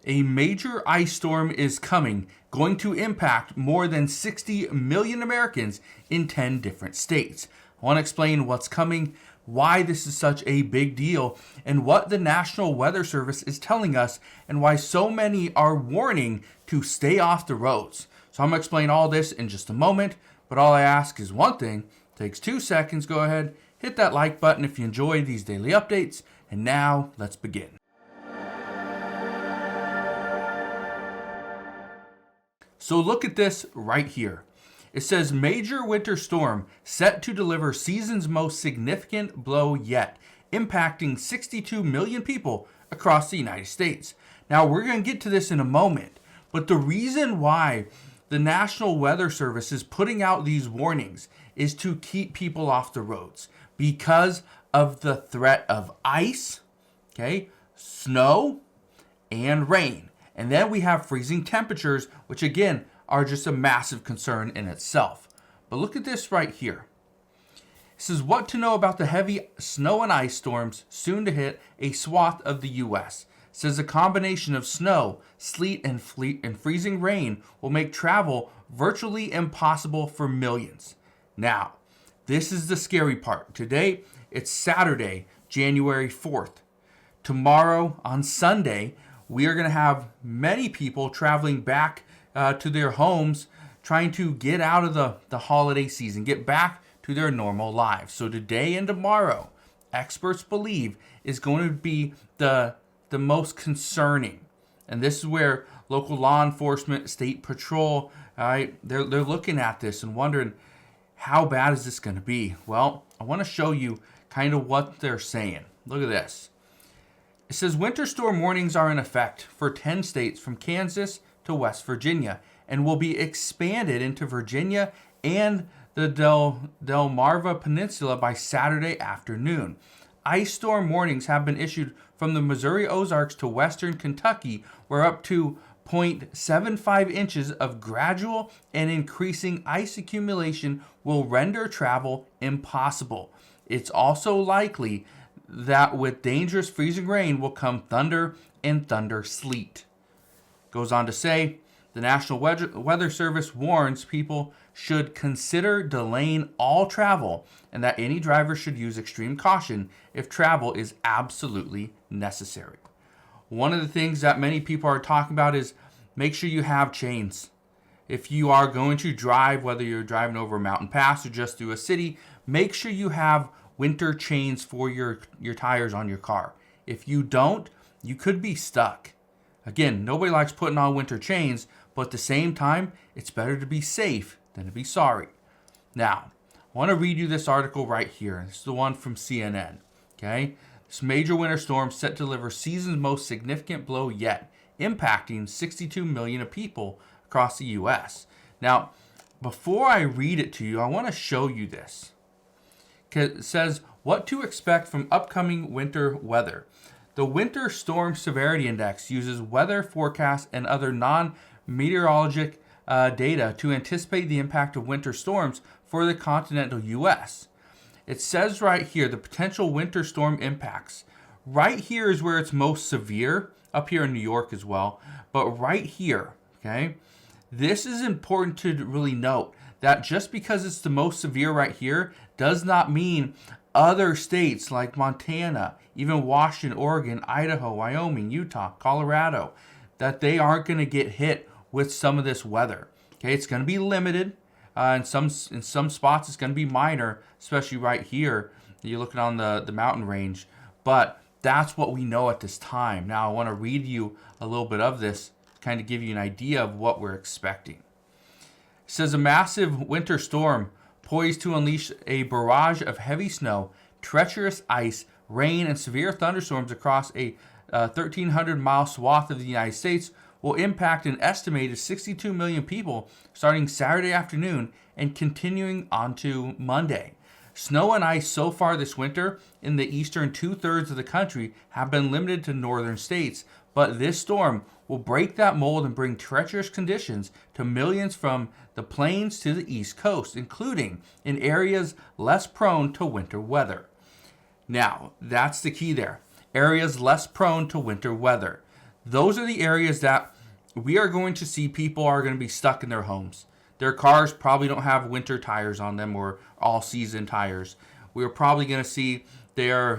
A major ice storm is coming, going to impact more than 60 million Americans in 10 different states. I want to explain what's coming, why this is such a big deal, and what the National Weather Service is telling us, and why so many are warning to stay off the roads. So I'm going to explain all this in just a moment, but all I ask is one thing. It takes 2 seconds. Go ahead, hit that like button if you enjoy these daily updates, and now let's begin. So look at this right here. It says major winter storm set to deliver season's most significant blow yet, impacting 62 million people across the United States. Now we're going to get to this in a moment, but the reason why the National Weather Service is putting out these warnings is to keep people off the roads because of the threat of ice, snow, and rain. And then we have freezing temperatures, which again are just a massive concern in itself. But look at this right here. It says what to know about the heavy snow and ice storms soon to hit a swath of the U.S. It says a combination of snow, sleet, and freezing rain will make travel virtually impossible for millions. Now, this is the scary part. Today, it's Saturday, January 4th. Tomorrow, on Sunday, we are going to have many people traveling back to their homes, trying to get out of the holiday season, get back to their normal lives. So today and tomorrow, experts believe is going to be the most concerning. And this is where local law enforcement, state patrol, they're looking at this and wondering, how bad is this going to be? Well, I want to show you kind of what they're saying. Look at this. It says winter storm warnings are in effect for 10 states from Kansas to West Virginia and will be expanded into Virginia and the Delmarva Peninsula by Saturday afternoon. Ice storm warnings have been issued from the Missouri Ozarks to western Kentucky, where up to 0.75 inches of gradual and increasing ice accumulation will render travel impossible. It's also likely that with dangerous freezing rain will come thunder and thunder sleet. Goes on to say, the National Weather Service warns people should consider delaying all travel and that any driver should use extreme caution if travel is absolutely necessary. One of the things that many people are talking about is make sure you have chains. If you are going to drive, whether you're driving over a mountain pass or just through a city, make sure you have winter chains for your tires on your car. If you don't, you could be stuck. Again, nobody likes putting on winter chains, but at the same time, it's better to be safe than to be sorry. Now, I want to read you this article right here. This is the one from CNN. This major winter storm set to deliver season's most significant blow yet, impacting 62 million people across the U.S. Now, before I read it to you, I want to show you this. It says what to expect from upcoming winter weather. The Winter Storm Severity Index uses weather forecasts and other non-meteorologic data to anticipate the impact of winter storms for the continental U.S. It says right here the potential winter storm impacts. Right here is where it's most severe, up here in New York as well. But right here, this is important to really note that just because it's the most severe right here does not mean other states like Montana, even Washington, Oregon, Idaho, Wyoming, Utah, Colorado, that they aren't going to get hit with some of this weather. It's going to be limited. In some spots, it's going to be minor, especially right here. You're looking on the mountain range. But that's what we know at this time. Now, I want to read you a little bit of this, kind of give you an idea of what we're expecting. It says a massive winter storm poised to unleash a barrage of heavy snow, treacherous ice, rain, and severe thunderstorms across a 1,300-mile swath of the United States will impact an estimated 62 million people starting Saturday afternoon and continuing on to Monday. Snow and ice so far this winter in the eastern two-thirds of the country have been limited to northern states, but this storm will break that mold and bring treacherous conditions to millions from the plains to the east coast, including in areas less prone to winter weather. Now, that's the key there. Areas less prone to winter weather. those are the areas that we are going to see people are going to be stuck in their homes. Their cars probably don't have winter tires on them or all season tires. We're probably going to see their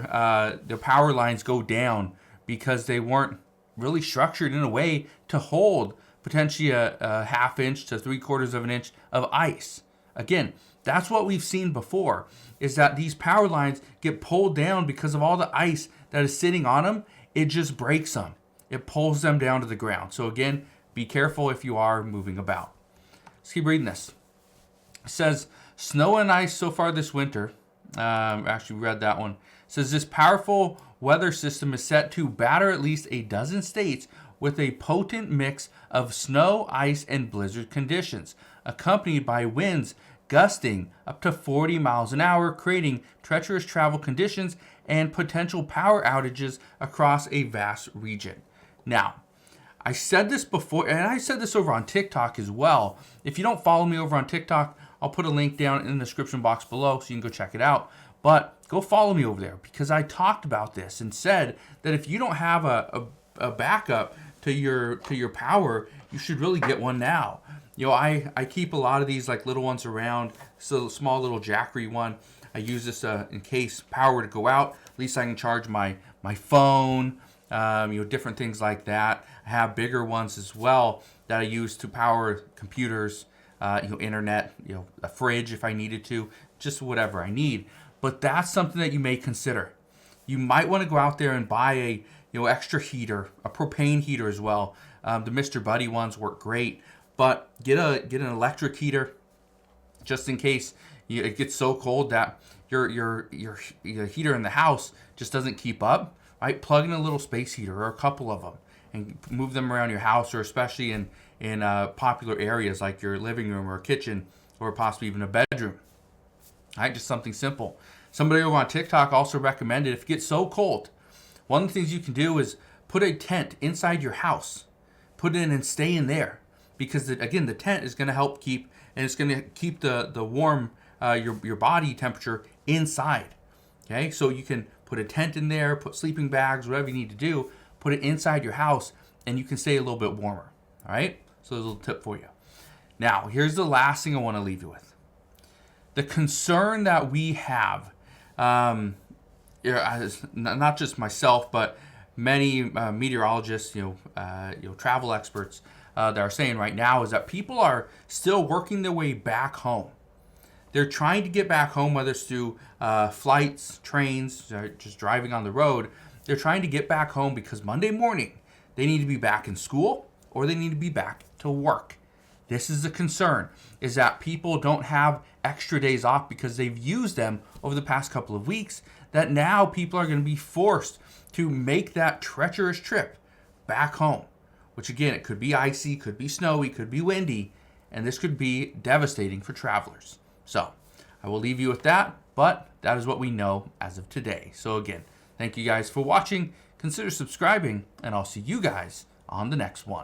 power lines go down because they weren't really structured in a way to hold potentially a half inch to 3/4 of an inch of ice. Again, that's what we've seen before, is that these power lines get pulled down because of all the ice that is sitting on them. It just breaks them. It pulls them down to the ground. So again, be careful if you are moving about. Let's keep reading this. It says, snow and ice so far this winter. Actually, we read that one. It says, this powerful weather system is set to batter at least a dozen states with a potent mix of snow, ice, and blizzard conditions, accompanied by winds gusting up to 40 miles an hour, creating treacherous travel conditions and potential power outages across a vast region. Now, I said this before, and I said this over on TikTok as well. If you don't follow me over on TikTok, I'll put a link down in the description box below so you can go check it out. But go follow me over there, because I talked about this and said that if you don't have a backup to your power, you should really get one now. You know, I keep a lot of these like little ones around. So small little Jackery one. I use this in case power were to go out. At least I can charge my phone. Different things like that. I have bigger ones as well that I use to power computers, internet, a fridge if I needed to, just whatever I need. But that's something that you may consider. You might want to go out there and buy a extra heater, a propane heater as well. The Mr. Buddy ones work great, but get an electric heater just in case it gets so cold that your heater in the house just doesn't keep up. Right? Plug in a little space heater or a couple of them and move them around your house, or especially in popular areas like your living room or kitchen or possibly even a bedroom. Right? Just something simple. Somebody over on TikTok also recommended, if it gets so cold, one of the things you can do is put a tent inside your house. Put it in and stay in there, because the tent is going to help keep, and it's going to keep the warm your body temperature inside. Okay, so you can put a tent in there, put sleeping bags, whatever you need to do, put it inside your house, and you can stay a little bit warmer. All right, so there's a little tip for you. Now, here's the last thing I want to leave you with. The concern that we have, not just myself, but many meteorologists, travel experts that are saying right now, is that people are still working their way back home. They're trying to get back home, whether it's through flights, trains, just driving on the road. They're trying to get back home because Monday morning they need to be back in school or they need to be back to work. This is the concern, is that people don't have extra days off because they've used them over the past couple of weeks, that now people are going to be forced to make that treacherous trip back home, which again, it could be icy, could be snowy, could be windy, and this could be devastating for travelers. So I will leave you with that, but that is what we know as of today. So again, thank you guys for watching. Consider subscribing, and I'll see you guys on the next one.